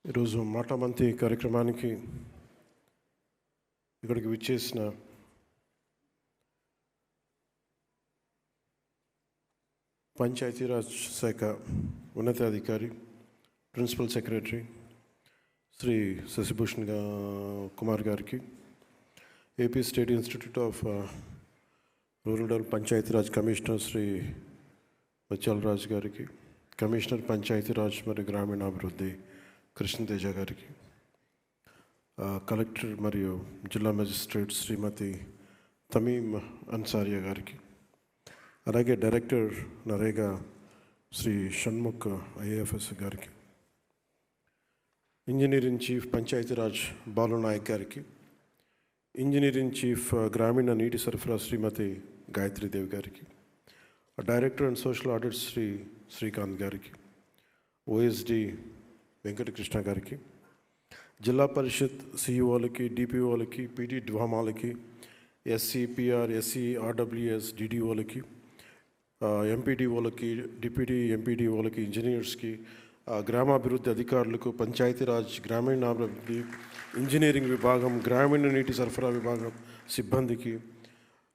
ఈరోజు మాటామంతి కార్యక్రమానికి ఇక్కడికి విచ్చేసిన పంచాయతీరాజ్ శాఖ ఉన్నతాధికారి ప్రిన్సిపల్ సెక్రటరీ శ్రీ శశిభూషణ్ కుమార్ గారికి, AP state institute of rural develop Panchayati Raj commissioner Shri Vachalaraju గారికి, కమిషనర్ పంచాయతీరాజ్ మరియు గ్రామీణాభివృద్ధి కృష్ణతేజ గారికి, కలెక్టర్ మరియు జిల్లా మెజిస్ట్రేట్ శ్రీమతి తమీం అన్సారియా గారికి, అలాగే డైరెక్టర్ నరేగా శ్రీ షణ్ముఖ్ ఐఏఎఫ్ఎస్ గారికి, ఇంజనీరింగ్ చీఫ్ పంచాయతీరాజ్ బాలునాయక్ గారికి, ఇంజనీరింగ్ చీఫ్ గ్రామీణ నీటి సరఫరా శ్రీమతి గాయత్రీదేవి గారికి, director and social audit Srikanth గారికి, ఓఎస్డి వెంకటకృష్ణ గారికి, జిల్లా పరిషత్ సిఇఓలకి, డిపిఓలకి, పీటీ డ్వామాలకి, ఎస్సీ పిఆర్, ఎస్సీ ఆర్డబ్ల్యూఎస్ డిడిఓలకి, ఎంపీడీఓలకి, డిప్యూటీ ఎంపీడీఓలకి, ఇంజనీర్స్కి, గ్రామాభివృద్ధి అధికారులకు, పంచాయతీరాజ్ గ్రామీణాభివృద్ధి ఇంజనీరింగ్ విభాగం, గ్రామీణ నీటి సరఫరా విభాగం సిబ్బందికి,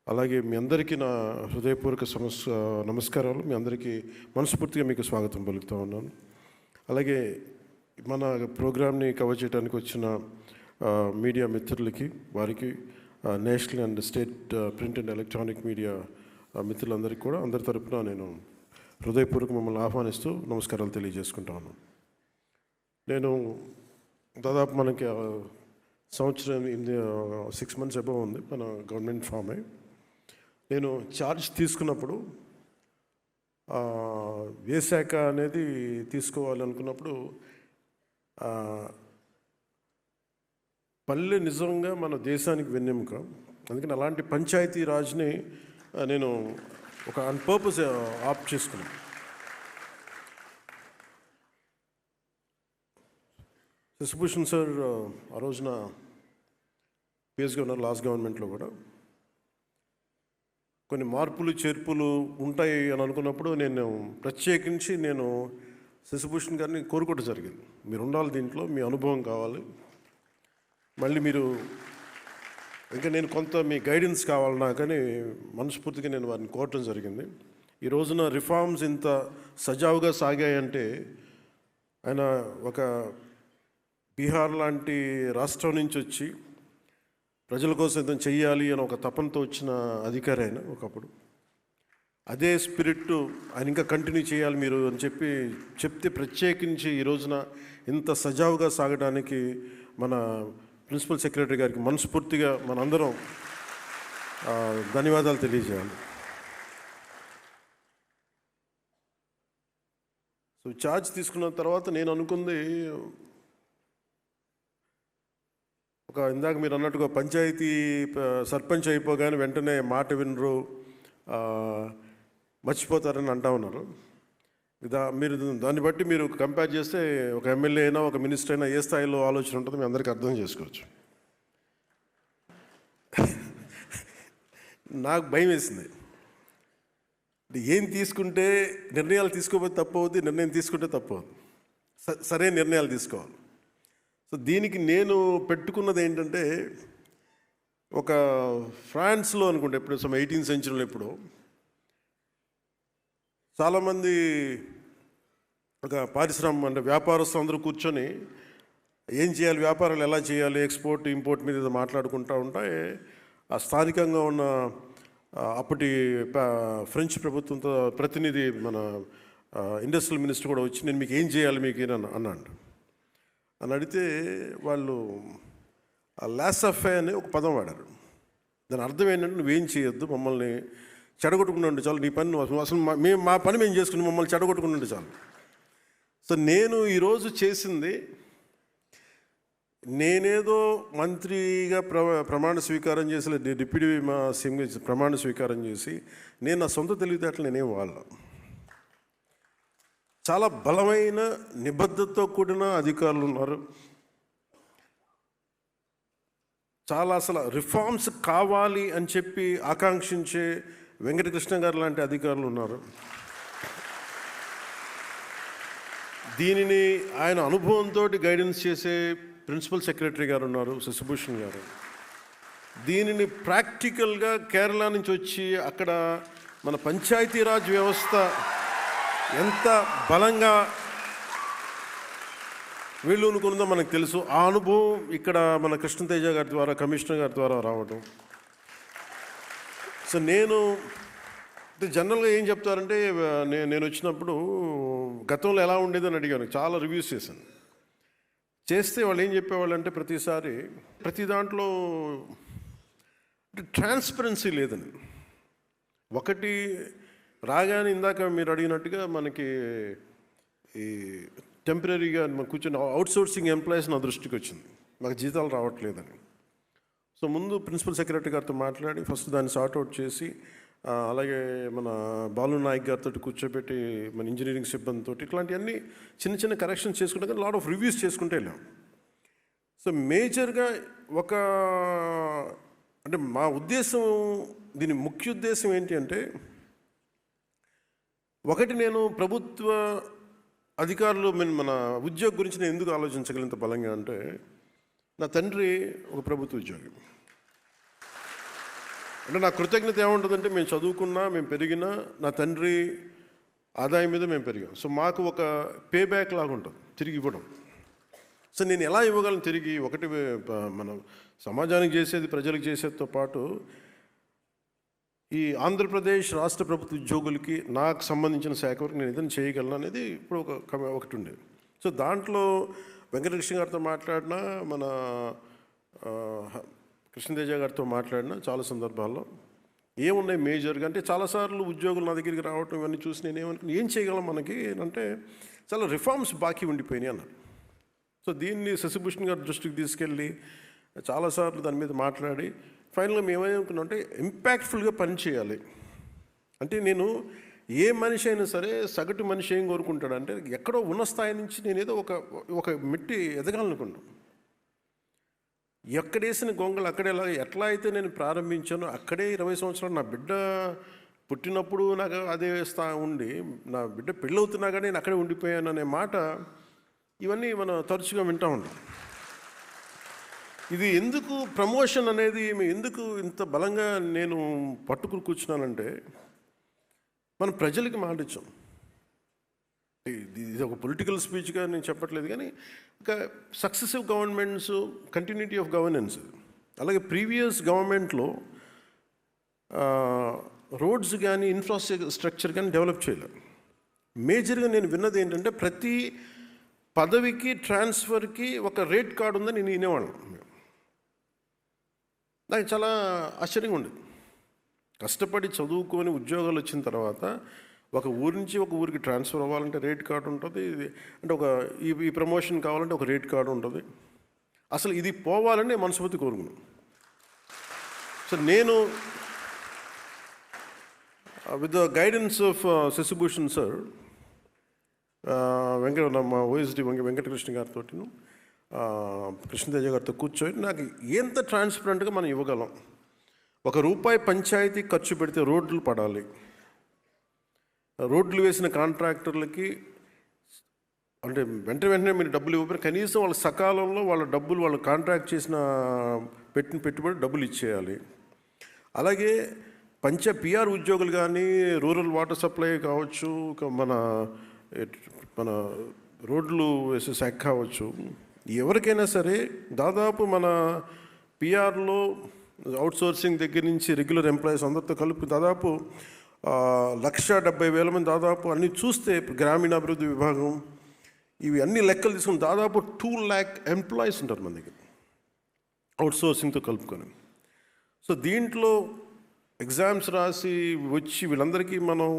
అలాగే మీ అందరికీ నా హృదయపూర్వక నమస్కారాలు. మీ అందరికీ మనస్ఫూర్తిగా మీకు స్వాగతం పలుకుతూ ఉన్నాను. అలాగే మన ప్రోగ్రామ్ని కవర్ చేయడానికి వచ్చిన మీడియా మిత్రులకి, వారికి, national and state print and electronic media మిత్రులందరికీ కూడా అందరి తరపున నేను హృదయపూర్వక మిమ్మల్ని ఆహ్వానిస్తూ నమస్కారాలు తెలియజేసుకుంటాను. నేను దాదాపు మనకి సంవత్సరం 6 months అబౌవ్ ఉంది మన గవర్నమెంట్ ఫామ్ అయి. నేను ఛార్జ్ తీసుకున్నప్పుడు ఏ శాఖ అనేది తీసుకోవాలనుకున్నప్పుడు పల్లె నిజంగా మన దేశానికి వెన్నెముక. అందుకని అలాంటి పంచాయతీ రాజ్ని నేను ఒక ఆన్ పర్పస్ ఆప్ట్ చేసుకున్నాను. శశిభూషణ్ సార్ ఆ రోజున పిఎస్గా ఉన్నారు, లాస్ట్ గవర్నమెంట్లో కూడా కొన్ని మార్పులు చేర్పులు ఉంటాయి అని అనుకున్నప్పుడు నేను ప్రత్యేకించి శశిభూషణ్ గారిని కోరుకోవడం జరిగింది. మీరు ఉండాలి దీంట్లో, మీ అనుభవం కావాలి, మళ్ళీ మీరు ఇంకా నేను కొంత మీ గైడెన్స్ కావాలి నాకని మనస్ఫూర్తిగా నేను వారిని కోరటం జరిగింది. ఈ రోజున రిఫార్మ్స్ ఇంత సజావుగా సాగాయంటే ఆయన ఒక బీహార్ లాంటి రాష్ట్రం నుంచి వచ్చి ప్రజల కోసం ఏదైనా చెయ్యాలి అని ఒక తపనతో వచ్చిన అధికారి ఆయన ఒకప్పుడు. అదే స్పిరిట్ ఆయన ఇంకా కంటిన్యూ చేయాలి మీరు అని చెప్తే ప్రత్యేకించి ఈ రోజున ఇంత సజావుగా సాగడానికి మన ప్రిన్సిపల్ సెక్రటరీ గారికి మనస్ఫూర్తిగా మనందరం ధన్యవాదాలు తెలియజేయాలి. సో ఛార్జ్ తీసుకున్న తర్వాత నేను అనుకుంది ఇందాక మీరు అన్నట్టుగా పంచాయతీ సర్పంచ్ అయిపోగానే వెంటనే మాట వినరు, మర్చిపోతారని అంటా ఉన్నారు. మీరు దాన్ని బట్టి మీరు కంపేర్ చేస్తే ఒక ఎమ్మెల్యే అయినా ఒక మినిస్టర్ అయినా ఏ స్థాయిలో ఆలోచన ఉంటుందో మీ అందరికీ అర్థం చేసుకోవచ్చు. నాకు భయం వేసింది. ఏం తీసుకుంటే నిర్ణయాలు తీసుకోకపోతే తప్పు అవుద్ది, నిర్ణయం తీసుకుంటే తప్పు అవుద్ది, సరైన నిర్ణయాలు తీసుకోవాలి. సో దీనికి నేను పెట్టుకున్నది ఏంటంటే, ఒక ఫ్రాన్స్లో అనుకుంటే ఎప్పుడు 18th century ఎప్పుడు చాలామంది ఒక అంటే వ్యాపారస్తులు అందరూ కూర్చొని ఏం చేయాలి, వ్యాపారాలు ఎలా చేయాలి, ఎక్స్పోర్ట్ ఇంపోర్ట్ మీద మాట్లాడుకుంటూ ఉంటే ఆ స్థానికంగా ఉన్న అప్పటి ఫ్రెంచ్ ప్రభుత్వంతో ప్రతినిధి మన ఇండస్ట్రియల్ మినిస్టర్ కూడా వచ్చి నేను మీకు ఏం చేయాలి మీకు అన్నాడు అని అడిగితే వాళ్ళు లాసఫే అనే ఒక పదం వాడారు. దాని అర్థం ఏంటంటే నువ్వేం చేయొద్దు, మమ్మల్ని చెడగొట్టుకుని ఉండి చాలు, నీ పని అసలు మా పని మేము చేసుకుని మమ్మల్ని చెడగొట్టుకుని ఉండి చాలు. సో నేను ఈరోజు చేసింది, నేనేదో మంత్రిగా ప్రమాణ స్వీకారం చేసి డిప్యూటీ సీఎం ప్రమాణ స్వీకారం చేసి నేను నా సొంత తెలివితేటలు నేనేం వాళ్ళ చాలా బలమైన నిబద్ధతతో కూడిన అధికారులు ఉన్నారు. చాలా అసలు రిఫార్మ్స్ కావాలి అని చెప్పి ఆకాంక్షించే వెంకటకృష్ణ గారు లాంటి అధికారులు ఉన్నారు. దీనిని ఆయన అనుభవంతో గైడెన్స్ చేసే ప్రిన్సిపల్ సెక్రటరీ గారు ఉన్నారు, శశిభూషణ్ గారు. దీనిని ప్రాక్టికల్గా కేరళ నుంచి వచ్చి అక్కడ మన పంచాయతీరాజ్ వ్యవస్థ ఎంత బలంగా వీళ్ళు అనుకున్నదో మనకు తెలుసు. ఆ అనుభవం ఇక్కడ మన కృష్ణతేజ గారి ద్వారా, కమిషనర్ గారి ద్వారా రావడం. సో నేను జనరల్గా ఏం చెప్తారంటే, నేను వచ్చినప్పుడు గతంలో ఎలా ఉండేదని అడిగాను, చాలా రివ్యూస్ చేస్తే వాళ్ళు ఏం చెప్పేవాళ్ళు అంటే, ప్రతి దాంట్లో ట్రాన్స్పరెన్సీ లేదని. ఒకటి రాగానే ఇందాక మీరు అడిగినట్టుగా మనకి ఈ టెంపరీగా కూర్చొని అవుట్సోర్సింగ్ ఎంప్లాయీస్ నా దృష్టికి వచ్చింది, మాకు జీతాలు రావట్లేదని. సో ముందు ప్రిన్సిపల్ సెక్రటరీ గారితో మాట్లాడి ఫస్ట్ దాన్ని సార్ట్అవుట్ చేసి, అలాగే మన బాలు నాయక్ గారితో కూర్చోబెట్టి మన ఇంజనీరింగ్ సిబ్బందితో ఇట్లాంటివన్నీ చిన్న చిన్న కరెక్షన్స్ చేసుకుంటే కానీ లాట్ ఆఫ్ రివ్యూస్ చేసుకుంటే వెళ్ళాం. సో మేజర్గా అంటే మా ఉద్దేశం, దీని ముఖ్య ఉద్దేశం ఏంటి అంటే, ఒకటి నేను ప్రభుత్వ అధికారులు మన ఉద్యోగ గురించి నేను ఎందుకు ఆలోచించగలిగినంత బలంగా అంటే, నా తండ్రి ఒక ప్రభుత్వ ఉద్యోగి. అంటే నా కృతజ్ఞత ఏముంటుందంటే, మేము చదువుకున్నా, మేము పెరిగినా నా తండ్రి ఆదాయం మీద మేము పెరిగాం. సో మాకు ఒక పే బ్యాక్ లాగా ఉంటుంది తిరిగి ఇవ్వడం. సో నేను ఎలా ఇవ్వగలను తిరిగి? ఒకటి మనం సమాజానికి చేసేది, ప్రజలకు చేసేదితో పాటు ఈ ఆంధ్రప్రదేశ్ రాష్ట్ర ప్రభుత్వ ఉద్యోగులకి నాకు సంబంధించిన శాఖ వరకు నేను ఏదైనా చేయగలను అనేది ఇప్పుడు ఒకటి ఉండేది. సో దాంట్లో వెంకటకృష్ణ గారితో మాట్లాడినా, మన కృష్ణతేజ గారితో మాట్లాడినా చాలా సందర్భాల్లో ఏమున్నాయి మేజర్గా అంటే, చాలాసార్లు ఉద్యోగులు నా దగ్గరికి రావటం ఇవన్నీ చూసి నేను ఏం చేయగలం మనకి అంటే, చాలా రిఫార్మ్స్ బాకీ ఉండిపోయినాయి అన్నారు. సో దీన్ని శశిభూషణ్ గారి దృష్టికి తీసుకెళ్ళి చాలాసార్లు దాని మీద మాట్లాడి ఫైనల్గా మేమేమనుకున్నామంటే, ఇంపాక్ట్ఫుల్గా పనిచేయాలి. అంటే నేను ఏ మనిషి అయినా సరే, సగటు మనిషి ఏం కోరుకుంటాడంటే, ఎక్కడో ఉన్న స్థాయి నుంచి నేను ఏదో ఒక మెట్టి ఎదగాలనుకున్నాను. ఎక్కడేసిన గొంగలు అక్కడే, ఎట్లా అయితే నేను ప్రారంభించానో అక్కడే 20 సంవత్సరాలు, నా బిడ్డ పుట్టినప్పుడు నాకు అదే ఉండి, నా బిడ్డ పెళ్ళవుతున్నా కానీ నేను అక్కడే ఉండిపోయాను అనే మాట, ఇవన్నీ మనం తరచుగా వింటూ ఉంటాం. ఇది ఎందుకు ప్రమోషన్ అనేది ఎందుకు ఇంత బలంగా నేను పట్టుకుని కూర్చున్నానంటే, మనం ప్రజలకి మాట ఇచ్చాం. ఇది ఒక పొలిటికల్ స్పీచ్గా నేను చెప్పట్లేదు, కానీ ఒక successive governments continuity of governance, అలాగే ప్రీవియస్ గవర్నమెంట్లో రోడ్స్ కానీ ఇన్ఫ్రాస్ట్రక్చర్ కానీ డెవలప్ చేయలేదు. మేజర్గా నేను విన్నది ఏంటంటే, ప్రతి పదవికి ట్రాన్స్ఫర్కి ఒక రేట్ కార్డు ఉందని నేను వినేవాళ్ళం. నాకు చాలా ఆశ్చర్యంగా ఉండేది. కష్టపడి చదువుకొని ఉద్యోగాలు వచ్చిన తర్వాత ఒక ఊరి నుంచి ఒక ఊరికి ట్రాన్స్ఫర్ అవ్వాలంటే రేట్ కార్డు ఉంటుంది. అంటే ఈ ప్రమోషన్ కావాలంటే ఒక రేట్ కార్డు ఉంటుంది. అసలు ఇది పోవాలని మనస్ఫూర్తి కోరుకున్నాను. సో నేను with the guidance of Shashibhushan sir, మా ఓఎస్డి వెంకటకృష్ణ గారితో, కృష్ణతేజ గారితో కూర్చొని నాకు ఎంత ట్రాన్స్పరెంట్గా మనం ఇవ్వగలం. ₹1 పంచాయతీ ఖర్చు పెడితే రోడ్లు పడాలి, రోడ్లు వేసిన కాంట్రాక్టర్లకి అంటే వెంటనే మీరు డబ్బులు ఇవ్వకపోయినా కనీసం వాళ్ళ సకాలంలో వాళ్ళ డబ్బులు, వాళ్ళు కాంట్రాక్ట్ చేసిన పెట్టిన పెట్టుబడి డబ్బులు ఇచ్చేయాలి. అలాగే పిఆర్ ఉద్యోగులు కానీ, రూరల్ వాటర్ సప్లై కావచ్చు, మన రోడ్లు వేసే శాఖ కావచ్చు, ఎవరికైనా సరే దాదాపు మన పిఆర్లో అవుట్సోర్సింగ్ దగ్గర నుంచి రెగ్యులర్ ఎంప్లాయీస్ అందరితో కలిపి దాదాపు 1,70,000 మంది, దాదాపు అన్నీ చూస్తే గ్రామీణాభివృద్ధి విభాగం ఇవి అన్ని లెక్కలు తీసుకుని దాదాపు 2 lakh ఎంప్లాయీస్ ఉంటారు మన దగ్గర అవుట్సోర్సింగ్తో కలుపుకొని. సో దీంట్లో ఎగ్జామ్స్ రాసి వచ్చి వీళ్ళందరికీ మనం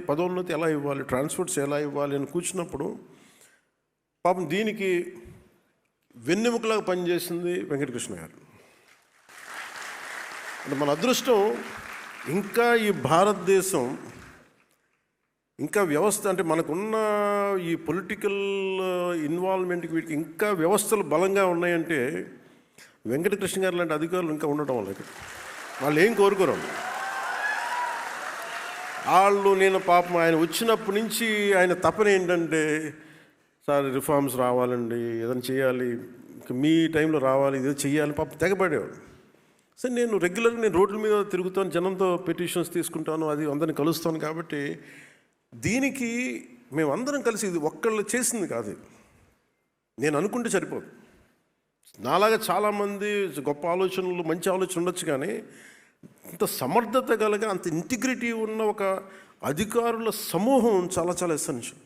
పదోన్నతి ఎలా ఇవ్వాలి, ట్రాన్స్పోర్ట్స్ ఎలా ఇవ్వాలి అని కూర్చున్నప్పుడు పాపం దీనికి వెన్నెముకలాగా పనిచేసింది వెంకటకృష్ణ గారు. అంటే మన అదృష్టం, ఇంకా ఈ భారతదేశం ఇంకా వ్యవస్థ అంటే మనకున్న ఈ పొలిటికల్ ఇన్వాల్వ్మెంట్కి వీటికి ఇంకా వ్యవస్థలు బలంగా ఉన్నాయంటే వెంకటకృష్ణ గారు లాంటి అధికారులు ఇంకా ఉండటం వల్ల. వాళ్ళు ఏం కోరుకోరు వాళ్ళు. నేను పాపం ఆయన వచ్చినప్పటి నుంచి ఆయన తపన ఏంటంటే, సార్ రిఫార్మ్స్ రావాలండి, ఏదైనా చేయాలి, మీ టైంలో రావాలి, ఏదో చేయాలి, పాప తెగబడేవాడు. సరే నేను రెగ్యులర్గా నేను రోడ్ల మీద తిరుగుతాను, జనంతో పిటిషన్స్ తీసుకుంటాను, అది అందరిని కలుస్తాను. కాబట్టి దీనికి మేమందరం కలిసి, ఇది ఒక్కళ్ళు చేసింది కాదు, నేను అనుకుంటే సరిపోదు. నాలాగా చాలామంది గొప్ప ఆలోచనలు, మంచి ఆలోచన ఉండొచ్చు, కానీ అంత సమర్థత కలిగి అంత ఇంటిగ్రిటీ ఉన్న ఒక అధికారుల సమూహం చాలా చాలా ఎసెన్షియల్.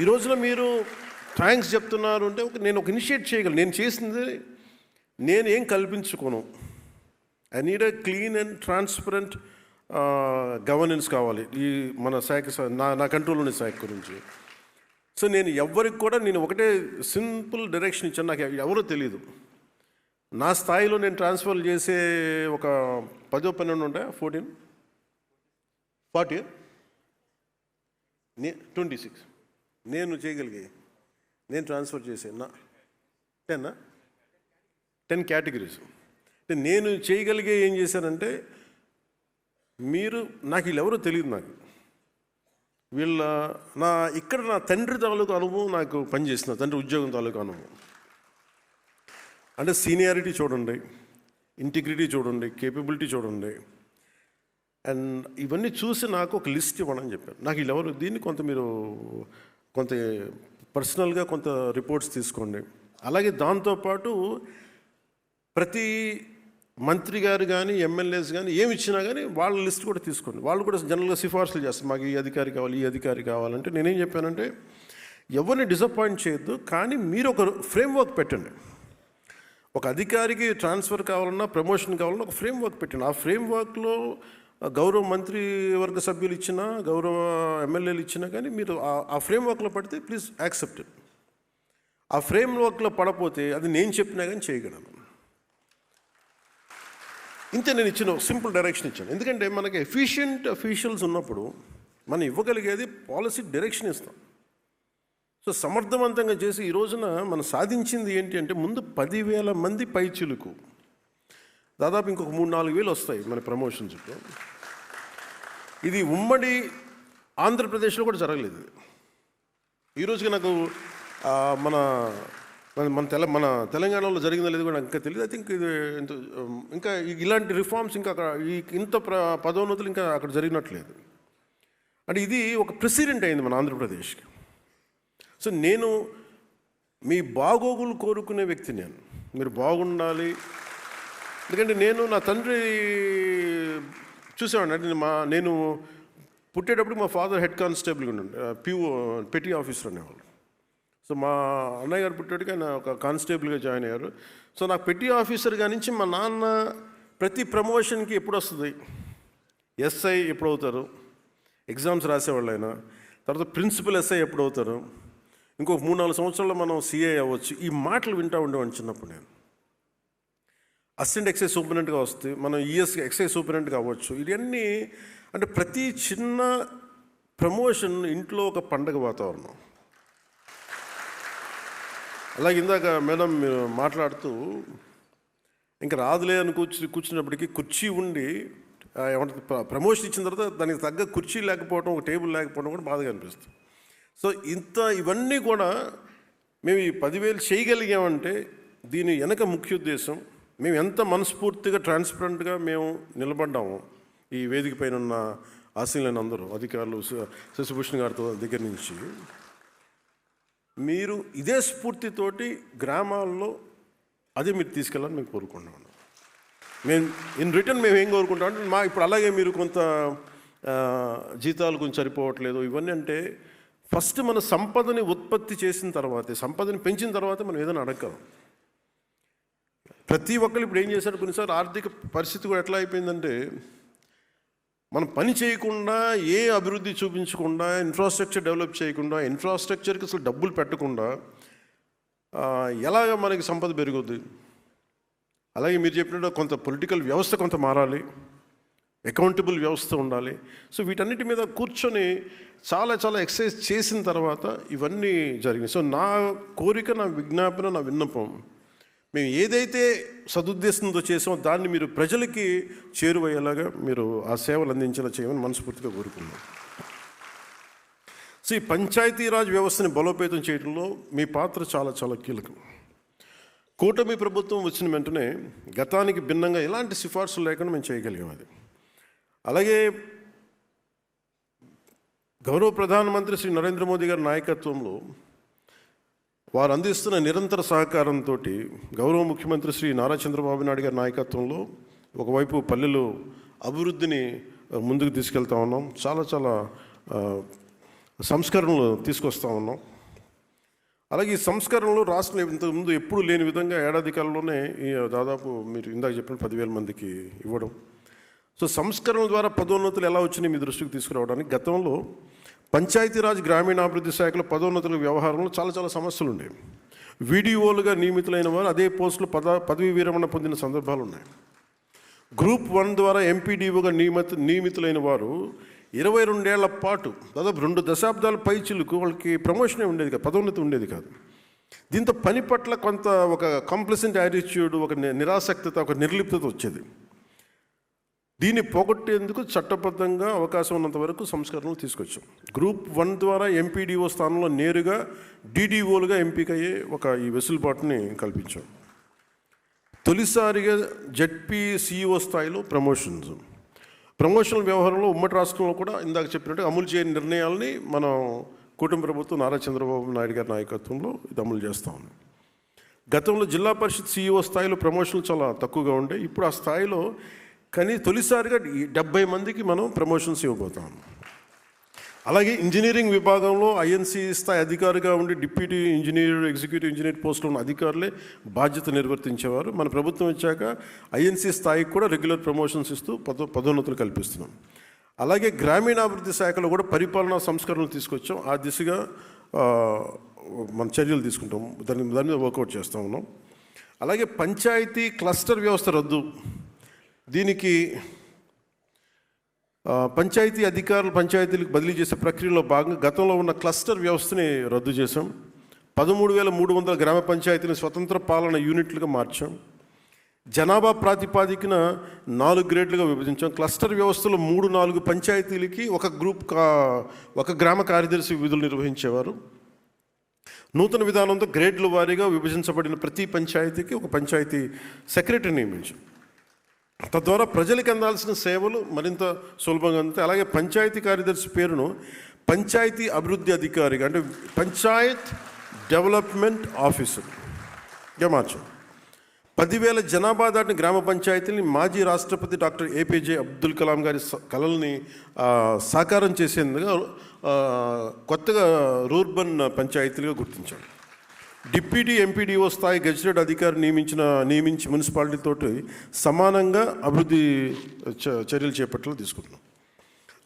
ఈ రోజున మీరు థ్యాంక్స్ చెప్తున్నారు అంటే నేను ఒక ఇనిషియేట్ చేయగలను. నేను చేసింది నేను ఏం కల్పించుకోను. I need a clean and transparent governance కావాలి ఈ మన శాఖ, నా కంట్రోల్లోని శాఖ గురించి. సో నేను ఎవరికి కూడా నేను ఒకటే సింపుల్ డైరెక్షన్ ఇచ్చాను. నాకు ఎవరో తెలియదు. నా స్థాయిలో నేను ట్రాన్స్ఫర్ చేసే ఒక 10-12 ఉంటాయి, 40 26 నేను చేయగలిగే, నేను ట్రాన్స్ఫర్ చేసే 10 కేటగిరీస్. అంటే నేను చేయగలిగే ఏం చేశానంటే, మీరు నాకు వీళ్ళెవరో తెలియదు. నాకు ఇక్కడ నా తండ్రి తాలూకు అనుభవం నాకు పనిచేసిన తండ్రి ఉద్యోగం తాలూకు అనుభవం. అంటే సీనియారిటీ చూడండి, ఇంటిగ్రిటీ చూడండి, కేపబిలిటీ చూడండి. అండ్ ఇవన్నీ చూసి నాకు ఒక లిస్ట్ ఇవ్వమని చెప్పాను. నాకు వీళ్ళెవరు, దీన్ని మీరు కొంత పర్సనల్గా కొంత రిపోర్ట్స్ తీసుకోండి. అలాగే దాంతోపాటు ప్రతి మంత్రి గారు కానీ ఎమ్మెల్యేస్ కానీ ఏమి ఇచ్చినా కానీ వాళ్ళ లిస్ట్ కూడా తీసుకోండి. వాళ్ళు కూడా జనరల్గా సిఫార్సులు చేస్తారు, మాకు ఈ అధికారి కావాలి, ఈ అధికారి కావాలంటే. నేనేం చెప్పానంటే, ఎవరిని డిసప్పాయింట్ చేయొద్దు, కానీ మీరు ఒక ఫ్రేమ్వర్క్ పెట్టండి. ఒక అధికారికి ట్రాన్స్ఫర్ కావాలన్నా, ప్రమోషన్ కావాలన్నా ఒక ఫ్రేమ్వర్క్ పెట్టండి. ఆ ఫ్రేమ్వర్క్లో గౌరవ మంత్రి వర్గ సభ్యులు ఇచ్చినా, గౌరవ ఎమ్మెల్యేలు ఇచ్చినా కానీ మీరు ఆ ఫ్రేమ్వర్క్లో పడితే ప్లీజ్ యాక్సెప్ట్ ఇట్. ఆ ఫ్రేమ్వర్క్లో పడపోతే అది నేను చెప్పినా కానీ చేయగలను. ఇంతే నేను ఇచ్చిన సింపుల్ డైరెక్షన్ ఇచ్చాను. ఎందుకంటే మనకి ఎఫిషియెంట్ అఫీషియల్స్ ఉన్నప్పుడు మనం ఇవ్వగలిగేది పాలసీ డైరెక్షన్ ఇస్తాం. సో సమర్థవంతంగా చేసి ఈ రోజున మనం సాధించింది ఏంటి అంటే, ముందు 10,000 మంది పైచిలుకు, దాదాపు ఇంకొక 3-4 వేలు వస్తాయి మన ప్రమోషన్స్లో. ఇది ఉమ్మడి ఆంధ్రప్రదేశ్లో కూడా జరగలేదు. ఈరోజుకి నాకు మన తెలంగాణలో జరిగిందో లేదు కూడా ఇంకా తెలియదు. ఐ థింక్ ఇది ఇంకా ఇలాంటి రిఫార్మ్స్ ఇంకా అక్కడ ఇంత పదోన్నతులు ఇంకా అక్కడ జరిగినట్లేదు. అంటే ఇది ఒక ప్రెసిడెంట్ అయింది మన ఆంధ్రప్రదేశ్కి. సో నేను మీ బాగోగులు కోరుకునే వ్యక్తి. మీరు బాగుండాలి. ఎందుకంటే నేను నా తండ్రి చూసేవాడిని. అంటే నేను పుట్టేటప్పుడు మా ఫాదర్ హెడ్ కానిస్టేబుల్గా ఉండే, పెటీ ఆఫీసర్ అనేవాళ్ళు. సో మా అన్నయ్య గారు పుట్టేటికి ఆయన ఒక కానిస్టేబుల్గా జాయిన్ అయ్యారు. సో నాకు పెటీ ఆఫీసర్గా నుంచి మా నాన్న ప్రతి ప్రమోషన్కి ఎప్పుడు వస్తుంది, ఎస్ఐ ఎప్పుడు అవుతారు, ఎగ్జామ్స్ రాసేవాళ్ళు ఆయన, తర్వాత ప్రిన్సిపల్ ఎస్ఐ ఎప్పుడు అవుతారు, ఇంకొక 3-4 సంవత్సరాల్లో మనం సిఐ అవ్వచ్చు. ఈ మాటలు వింటూ ఉండేవాడిని చిన్నప్పుడు. నేను అసిస్టెంట్ ఎక్సైజ్ సూపరింటెండెంట్గా వస్తే మనం ఎక్సైజ్ సూపరింటెండెంట్గా అవ్వచ్చు. ఇవన్నీ అంటే ప్రతి చిన్న ప్రమోషన్ ఇంట్లో ఒక పండగ వాతావరణం. అలాగే ఇందాక మేడం మీరు మాట్లాడుతూ ఇంకా రాదులే అని కూర్చున్నప్పటికీ కుర్చీ ఉండి ఏమంటే ప్రమోషన్ ఇచ్చిన తర్వాత దానికి తగ్గ కుర్చీ లేకపోవడం, ఒక టేబుల్ లేకపోవడం కూడా బాధగా అనిపిస్తుంది. సో ఇవన్నీ కూడా మేము ఈ 10,000 చేయగలిగామంటే దీని వెనక ముఖ్య ఉద్దేశం, మేము ఎంత మనస్ఫూర్తిగా ట్రాన్స్పరెంట్గా మేము నిలబడ్డాము. ఈ వేదిక పైన ఉన్న ఆశీనులైన అందరూ అధికారులు, శశిభూషణ్ గారితో దగ్గర నుంచి, మీరు ఇదే స్ఫూర్తితోటి గ్రామాల్లో అదే మీరు తీసుకెళ్ళాలని మేము కోరుకుంటున్నాం. మేము ఇన్ రిటర్న్ మేము ఏం కోరుకుంటాం అంటే, ఇప్పుడు అలాగే మీరు కొంత జీతాలు కొంచెం సరిపోవట్లేదు ఇవన్నీ అంటే, ఫస్ట్ మన సంపదని ఉత్పత్తి చేసిన తర్వాతే, సంపదని పెంచిన తర్వాత మనం ఏదైనా అడగలం. ప్రతి ఒక్కరు ఇప్పుడు ఏం చేశారు, కొన్నిసార్లు ఆర్థిక పరిస్థితి కూడా ఎట్లా అయిపోయిందంటే, మనం పని చేయకుండా, ఏ అభివృద్ధి చూపించకుండా, ఇన్ఫ్రాస్ట్రక్చర్ డెవలప్ చేయకుండా, ఇన్ఫ్రాస్ట్రక్చర్కి అసలు డబ్బులు పెట్టకుండా ఎలాగ మనకి సంపద పెరుగుద్ది? అలాగే మీరు చెప్పినట్టు కొంత పొలిటికల్ వ్యవస్థ కొంత మారాలి, అకౌంటబుల్ వ్యవస్థ ఉండాలి. సో వీటన్నిటి మీద కూర్చొని చాలా చాలా ఎక్సర్సైజ్ చేసిన తర్వాత ఇవన్నీ జరిగినాయి. సో నా కోరిక, నా విజ్ఞాపన, నా విన్నపం, మేము ఏదైతే సదుద్దేశంతో చేసామో దాన్ని మీరు ప్రజలకి చేరువయ్యేలాగా మీరు ఆ సేవలు అందించేలా చేయమని మనస్ఫూర్తిగా కోరుకున్నాం. ఈ పంచాయతీరాజ్ వ్యవస్థని బలోపేతం చేయడంలో మీ పాత్ర చాలా చాలా కీలకం. కూటమి ప్రభుత్వం వచ్చిన వెంటనే గతానికి భిన్నంగా ఎలాంటి సిఫార్సులు లేకుండా మేము చేయగలిగాం అది. అలాగే గౌరవ ప్రధానమంత్రి శ్రీ నరేంద్ర మోదీ గారి నాయకత్వంలో వారు అందిస్తున్న నిరంతర సహకారంతో గౌరవ ముఖ్యమంత్రి శ్రీ నారా చంద్రబాబు నాయుడు గారి నాయకత్వంలో ఒకవైపు పల్లెలు అభివృద్ధిని ముందుకు తీసుకెళ్తా ఉన్నాం, చాలా చాలా సంస్కరణలు తీసుకొస్తా ఉన్నాం. అలాగే ఈ సంస్కరణలు రాష్ట్రంలో ఇంతకుముందు ఎప్పుడు లేని విధంగా ఏడాది కాలంలోనే దాదాపు మీరు ఇందాక చెప్పిన 10,000 మందికి ఇవ్వడం. సంస్కరణల ద్వారా పదోన్నతులు ఎలా వచ్చినాయి మీ దృష్టికి తీసుకురావడానికి, గతంలో పంచాయతీరాజ్ గ్రామీణాభివృద్ధి శాఖలో పదోన్నతుల వ్యవహారంలో చాలా చాలా సమస్యలు ఉండేవి. వీడిఓలుగా నియమితులైన వారు అదే పోస్టులు పదవీ విరమణ పొందిన సందర్భాలు ఉన్నాయి. గ్రూప్ 1 ద్వారా ఎంపీడీఓగా నియమితులైన వారు 22 ఏళ్ల పాటు దాదాపు 2 దశాబ్దాల పైచిలకు వాళ్ళకి ప్రమోషనే ఉండేది కాదు, పదోన్నతి ఉండేది కాదు. దీంతో పని పట్ల కొంత ఒక కంప్లసెంట్ యాటిట్యూడ్, ఒక నిరాసక్తత, ఒక నిర్లిప్తత వచ్చేది. దీన్ని పోగొట్టేందుకు చట్టబద్ధంగా అవకాశం ఉన్నంత వరకు సంస్కరణలు తీసుకొచ్చాం. గ్రూప్ 1 ద్వారా ఎంపీడీఓ స్థానంలో నేరుగా డీడీఓలుగా ఎంపికయ్యే ఈ వెసులుబాటుని కల్పించాం. తొలిసారిగా జెడ్పీ సిఇఓ స్థాయిలో ప్రమోషనల్ వ్యవహారంలో ఉమ్మడి రాష్ట్రంలో కూడా ఇందాక చెప్పినట్టు అమలు చేయని నిర్ణయాలని మనం కూటమి ప్రభుత్వం నారా చంద్రబాబు నాయుడు గారి నాయకత్వంలో ఇది అమలు చేస్తూ ఉంది. గతంలో జిల్లా పరిషత్ సిఇఓ స్థాయిలో ప్రమోషన్లు చాలా తక్కువగా ఉండే, ఇప్పుడు ఆ స్థాయిలో తొలిసారిగా 70 మందికి మనం ప్రమోషన్స్ ఇవ్వబోతాం. అలాగే ఇంజనీరింగ్ విభాగంలో ఐఎన్సీ స్థాయి అధికారిగా ఉండి డిప్యూటీ ఇంజనీర్, ఎగ్జిక్యూటివ్ ఇంజనీర్ పోస్టులో ఉన్న అధికారులే బాధ్యత నిర్వర్తించేవారు. మన ప్రభుత్వం వచ్చాక ఐఎన్సీ స్థాయికి కూడా రెగ్యులర్ ప్రమోషన్స్ ఇస్తూ పదోన్నతులు కల్పిస్తున్నాం. అలాగే గ్రామీణాభివృద్ధి శాఖలో కూడా పరిపాలనా సంస్కరణలు తీసుకొచ్చాం. ఆ దిశగా మన చర్యలు తీసుకుంటాం, దాని మీద వర్కౌట్ చేస్తూ ఉన్నాం. అలాగే పంచాయతీ క్లస్టర్ వ్యవస్థ రద్దు, దీనికి పంచాయతీ అధికారులు పంచాయతీలకు బదిలీ చేసే ప్రక్రియలో భాగంగా గతంలో ఉన్న క్లస్టర్ వ్యవస్థని రద్దు చేశాం. 13,300 గ్రామ పంచాయతీని స్వతంత్ర పాలన యూనిట్లుగా మార్చాం. జనాభా ప్రాతిపాదికన 4 గ్రేడ్లుగా విభజించాం. క్లస్టర్ వ్యవస్థలో 3-4 పంచాయతీలకి ఒక గ్రామ కార్యదర్శి విధులు నిర్వహించేవారు. నూతన విధానంతో గ్రేడ్ల వారీగా విభజించబడిన ప్రతి పంచాయతీకి ఒక పంచాయతీ సెక్రటరీ నియమించాం. తద్వారా ప్రజలకు అందాల్సిన సేవలు మరింత సులభంగా అందుతాయి. అలాగే పంచాయతీ కార్యదర్శి పేరును పంచాయతీ అభివృద్ధి అధికారిగా, అంటే పంచాయత్ డెవలప్మెంట్ ఆఫీసర్గా మార్చాం. 10,000 జనాభా దాటిన గ్రామ పంచాయతీని మాజీ రాష్ట్రపతి డాక్టర్ ఏపీజే అబ్దుల్ కలాం గారి కలల్ని సాకారం చేసేందుకు కొత్తగా రూర్బన్ పంచాయతీలుగా గుర్తించాం. డిప్యూటీ ఎంపీడీఓ స్థాయి గెజిటెడ్ అధికారి నియమించి మున్సిపాలిటీతో సమానంగా అభివృద్ధి చర్యలు చేపట్టేలా తీసుకుంటున్నాం.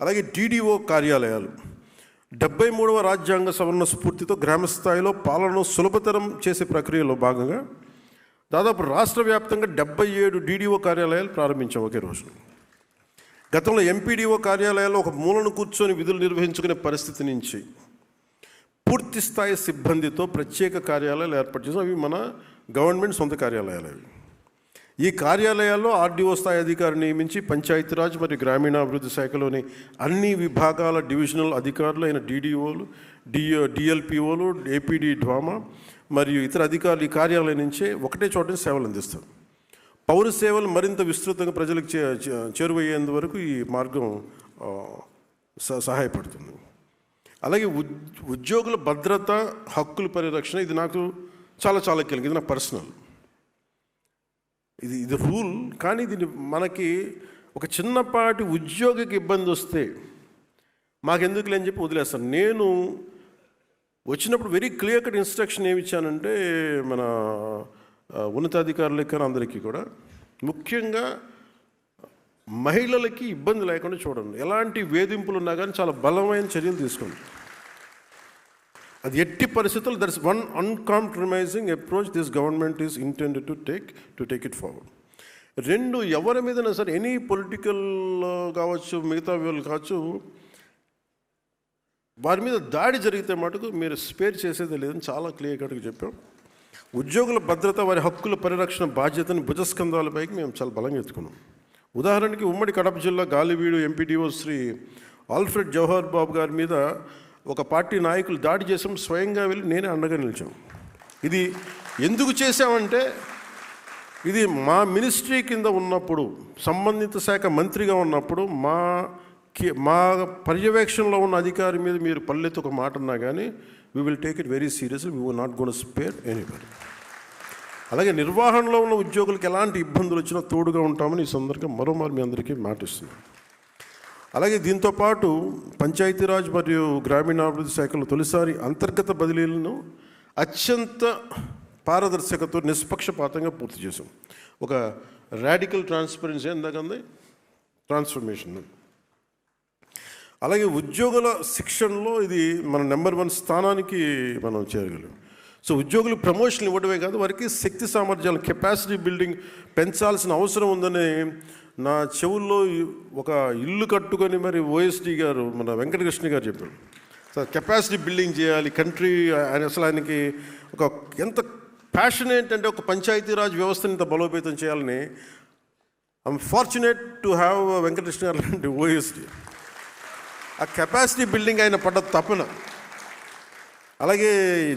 అలాగే డీడీఓ కార్యాలయాలు 73వ రాజ్యాంగ సవరణ స్ఫూర్తితో గ్రామ స్థాయిలో పాలనను సులభతరం చేసే ప్రక్రియలో భాగంగా దాదాపు రాష్ట్ర వ్యాప్తంగా 77 డీడీఓ కార్యాలయాలు ప్రారంభించాం ఒకే రోజు. గతంలో ఎంపీడీఓ కార్యాలయాల్లో ఒక మూలను కూర్చొని విధులు నిర్వహించుకునే పరిస్థితి నుంచి పూర్తి స్థాయి సిబ్బందితో ప్రత్యేక కార్యాలయాలు ఏర్పాటు చేసాం. అవి మన గవర్నమెంట్ సొంత కార్యాలయాలు. అవి ఈ కార్యాలయాల్లో ఆర్డీఓ స్థాయి అధికారి నియమించి పంచాయతీరాజ్ మరియు గ్రామీణాభివృద్ధి శాఖలోని అన్ని విభాగాల డివిజనల్ అధికారులు అయిన డీడీఓలు, డిఎల్పిఓలు, ఏపీడీ డ్వామా మరియు ఇతర అధికారులు ఈ కార్యాలయం నుంచే ఒకటే చోట సేవలు అందిస్తారు. పౌర సేవలు మరింత విస్తృతంగా ప్రజలకు చేరువయ్యేందువరకు ఈ మార్గం సహాయపడుతుంది. అలాగే ఉద్యోగుల భద్రత, హక్కుల పరిరక్షణ, ఇది నాకు చాలా చాలా కీలకం. ఇది నా పర్సనల్, ఇది రూల్. కానీ దీన్ని మనకి ఒక చిన్నపాటి ఉద్యోగికి ఇబ్బంది వస్తే మాకెందుకులే అని చెప్పి వదిలేస్తాను. నేను వచ్చినప్పుడు వెరీ క్లియర్ కట్ ఇన్స్ట్రక్షన్ ఏమి ఇచ్చానంటే మన ఉన్నతాధికారులకి అందరికీ కూడా, ముఖ్యంగా మహిళలకి ఇబ్బంది లేకుండా చూడండి. ఎలాంటి వేధింపులు ఉన్నా కానీ చాలా బలమైన చర్యలు తీసుకోండి. అది ఎట్టి పరిస్థితుల్లో that is one uncompromising approach this government is intended to take it forward. 2, ఎవరి మీదైనా సరే ఎనీ పొలిటికల్ కావచ్చు, మిగతా వాళ్ళు కావచ్చు, వారి మీద దాడి జరిగితే మటుకు మీరు స్పేర్ చేసేది లేదని చాలా క్లియర్ కట్గా చెప్పాం. ఉద్యోగుల భద్రత, వారి హక్కుల పరిరక్షణ బాధ్యతని భుజస్కంధాలపైకి మేము చాలా బలంగా ఎత్తుకున్నాం. ఉదాహరణకి ఉమ్మడి కడప జిల్లా గాలివీడు ఎంపీడీఓ శ్రీ ఆల్ఫ్రెడ్ జవహర్ బాబు గారి మీద ఒక పార్టీ నాయకులు దాడి చేసాం, స్వయంగా వెళ్ళి నేనే అండగా నిలిచాం. ఇది ఎందుకు చేశామంటే, ఇది మా మినిస్ట్రీ కింద ఉన్నప్పుడు, సంబంధిత శాఖ మంత్రిగా ఉన్నప్పుడు మా పర్యవేక్షణలో ఉన్న అధికారి మీద మీరు పల్లెత్తు ఒక మాట అన్నా కానీ we will take it very seriously, we will not gone spare anybody. అలాగే నిర్వహణలో ఉన్న ఉద్యోగులకు ఎలాంటి ఇబ్బందులు వచ్చినా తోడుగా ఉంటామని ఈ సందర్భంగా మరోమారు మీ అందరికీ మాటిస్తున్నాం. అలాగే దీంతోపాటు పంచాయతీరాజ్ మరియు గ్రామీణాభివృద్ధి శాఖలో తొలిసారి అంతర్గత బదిలీలను అత్యంత పారదర్శకతో నిష్పక్షపాతంగా పూర్తి చేసాం. ఒక రాడికల్ ట్రాన్స్పరెన్సీ ఎందాకంది ట్రాన్స్ఫర్మేషన్. అలాగే ఉద్యోగుల శిక్షణలో ఇది మన నెంబర్ 1 స్థానానికి మనం చేరగలం. సో ఉద్యోగులు ప్రమోషన్ ఇవ్వడమే కాదు, వారికి శక్తి సామర్థ్యాలు, కెపాసిటీ బిల్డింగ్ పెంచాల్సిన అవసరం ఉందని నా చెవుల్లో ఒక ఇల్లు కట్టుకొని మరి ఓఎస్డి గారు, మన వెంకటకృష్ణ గారు చెప్పారు. సార్ కెపాసిటీ బిల్డింగ్ చేయాలి కంట్రీ, అసలు ఆయనకి ఒక ఎంత ప్యాషన్ ఏంటంటే ఒక పంచాయతీరాజ్ వ్యవస్థని ఇంత బలోపేతం చేయాలని. I'm fortunate to have Venkatakrishna గారు లాంటి ఓఎస్డి. ఆ కెపాసిటీ బిల్డింగ్ ఆయన పడ్డ తపన. అలాగే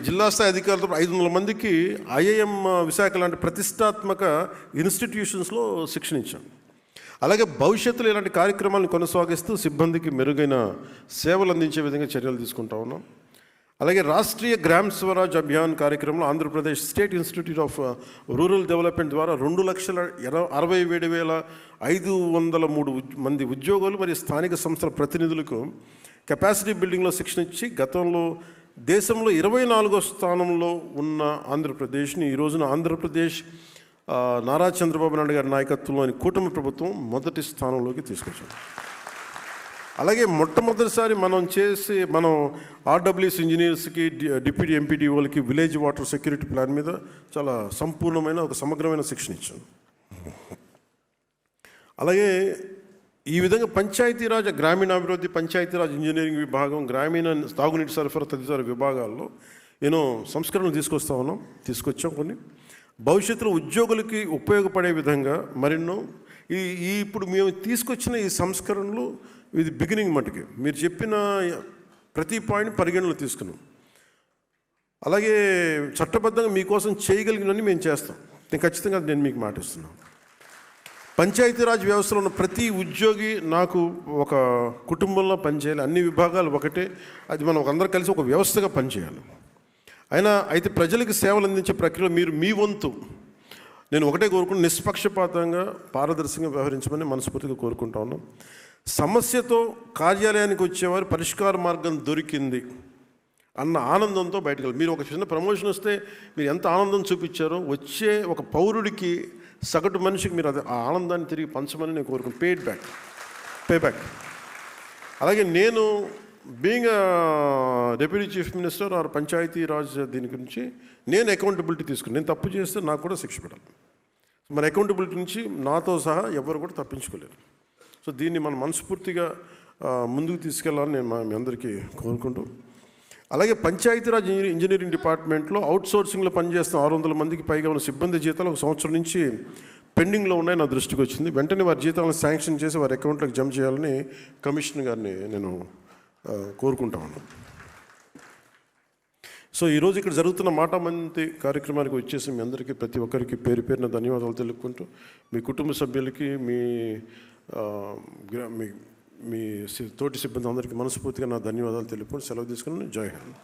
జిల్లా స్థాయి అధికారులతో 500 మందికి ఐఐఎం విశాఖ లాంటి ప్రతిష్టాత్మక ఇన్స్టిట్యూషన్స్లో శిక్షణ ఇచ్చాం. అలాగే భవిష్యత్తులో ఇలాంటి కార్యక్రమాలను కొనసాగిస్తూ సిబ్బందికి మెరుగైన సేవలు అందించే విధంగా చర్యలు తీసుకుంటా ఉన్నాం. అలాగే రాష్ట్రీయ గ్రామ స్వరాజ్ అభియాన్ కార్యక్రమంలో Andhra Pradesh state institute of rural development ద్వారా 2,67,503 మంది ఉద్యోగులు మరియు స్థానిక సంస్థల ప్రతినిధులకు కెపాసిటీ బిల్డింగ్లో శిక్షణ ఇచ్చి గతంలో దేశంలో 24వ స్థానంలో ఉన్న ఆంధ్రప్రదేశ్ని ఈ రోజున ఆంధ్రప్రదేశ్ నారా చంద్రబాబు నాయుడు గారి నాయకత్వంలోని కూటమి ప్రభుత్వం మొదటి స్థానంలోకి తీసుకొచ్చాం. అలాగే మొట్టమొదటిసారి మనం ఆర్డబ్ల్యూఎస్ ఇంజనీర్స్కి, డిప్యూటీ ఎంపీడీఓలకి విలేజ్ వాటర్ సెక్యూరిటీ ప్లాన్ మీద చాలా సంపూర్ణమైన ఒక సమగ్రమైన శిక్షణ ఇచ్చాం. అలాగే ఈ విధంగా పంచాయతీరాజ్, గ్రామీణాభివృద్ధి, పంచాయతీరాజ్ ఇంజనీరింగ్ విభాగం, గ్రామీణ తాగునీటి సరఫరా తదితర విభాగాల్లో ఎన్నో సంస్కరణలు తీసుకొచ్చాం. కొన్ని భవిష్యత్తులో ఉద్యోగులకి ఉపయోగపడే విధంగా మరెన్నో ఇప్పుడు మేము తీసుకొచ్చిన ఈ సంస్కరణలు ఇది బిగినింగ్ మటుకి. మీరు చెప్పిన ప్రతి పాయింట్ పరిగణలో తీసుకున్నాం. అలాగే చట్టబద్ధంగా మీకోసం చేయగలిగినవన్నీ మేము చేస్తాం. ఖచ్చితంగా నేను మీకు మాటిస్తున్నాను. పంచాయతీరాజ్ వ్యవస్థలో ఉన్న ప్రతి ఉద్యోగి నాకు ఒక కుటుంబంలో పనిచేయాలి. అన్ని విభాగాలు ఒకటే, అది మనం అందరం కలిసి ఒక వ్యవస్థగా పనిచేయాలి. అయితే ప్రజలకు సేవలు అందించే ప్రక్రియలో మీరు మీ వంతు, నేను ఒకటే కోరుకుంటూ నిష్పక్షపాతంగా పారదర్శకంగా వ్యవహరించమని మనస్ఫూర్తిగా కోరుకుంటా ఉన్నాం. సమస్యతో కార్యాలయానికి వచ్చేవారు పరిష్కార మార్గం దొరికింది అన్న ఆనందంతో బయటకు వెళ్ళి, మీరు ఒక చిన్న ప్రమోషన్ వస్తే మీరు ఎంత ఆనందం చూపించారో వచ్చే ఒక పౌరుడికి, సగటు మనిషికి మీరు ఆ ఆనందాన్ని తిరిగి పంచమని నేను కోరుకున్నాను. Pay back. అలాగే నేను being deputy chief minister or Panchayati Raj దీని గురించి నేను అకౌంటబిలిటీ తీసుకుని, నేను తప్పు చేస్తే నాకు కూడా శిక్ష పడాలి. మన అకౌంటబిలిటీ నుంచి నాతో సహా ఎవరు కూడా తప్పించుకోలేరు. సో దీన్ని మనం మనస్ఫూర్తిగా ముందుకు తీసుకెళ్లాలని నేను మీ అందరికీ కోరుకుంటూ, అలాగే పంచాయతీరాజ్ ఇంజనీరింగ్ డిపార్ట్మెంట్లో అవుట్సోర్సింగ్లో పనిచేస్తున్న 600 మందికి పైగా ఉన్న సిబ్బంది జీతాలు 1 సంవత్సరం నుంచి పెండింగ్లో ఉన్నాయి నా దృష్టికి వచ్చింది. వెంటనే వారి జీతాలను శాంక్షన్ చేసి వారి అకౌంట్లోకి జమ చేయాలని కమిషనర్ గారిని నేను కోరుకుంటా ఉన్నాను. సో ఈరోజు ఇక్కడ జరుగుతున్న మాటామంతి కార్యక్రమానికి వచ్చేసి మీ అందరికీ ప్రతి ఒక్కరికి పేరు పేరున ధన్యవాదాలు తెలుపుకుంటూ, మీ కుటుంబ సభ్యులకి, మీ తోటి సిబ్బంది అందరికీ మనస్ఫూర్తిగా నా ధన్యవాదాలు తెలుపుకుంటూ సెలవు తీసుకుని జై హింద్.